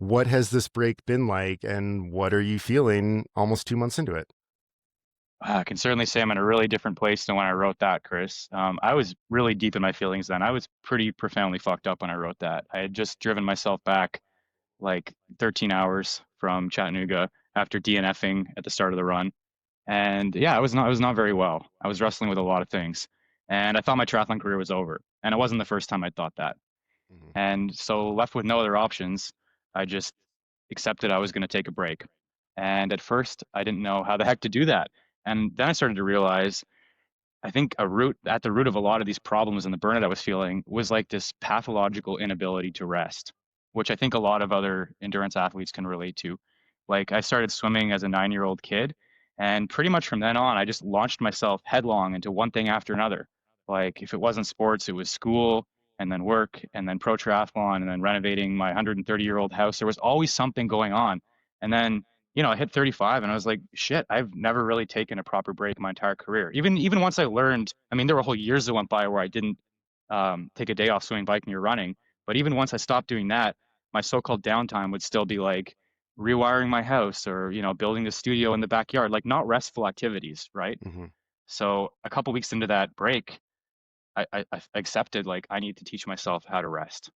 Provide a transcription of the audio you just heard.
What has this break been like, and what are you feeling almost 2 months into it? I can certainly say I'm in a really different place than when I wrote that, Chris. I was really deep in my feelings then. I was pretty profoundly fucked up when I wrote that. I had just driven myself back like 13 hours from Chattanooga after DNFing at the start of the run. And yeah, I was not very well. I was wrestling with a lot of things. And I thought my triathlon career was over. And it wasn't the first time I thought that. Mhm. And so left with no other options, I just accepted I was going to take a break. And at first, I didn't know how the heck to do that. And then I started to realize I think at the root of a lot of these problems and the burnout I was feeling was like this pathological inability to rest, which I think a lot of other endurance athletes can relate to. Like I started swimming as a 9-year-old kid, and pretty much from then on, I just launched myself headlong into one thing after another. Like if it wasn't sports, it was school and then work and then pro triathlon and then renovating my 130-year-old house. There was always something going on. And then I hit 35 and I was like, shit, I've never really taken a proper break in my entire career. Even once I learned, I mean, there were whole years that went by where I didn't take a day off swimming, biking, or running. But even once I stopped doing that, my so-called downtime would still be like rewiring my house or, building the studio in the backyard, like not restful activities, right? Mhm. So a couple weeks into that break, I accepted like I need to teach myself how to rest.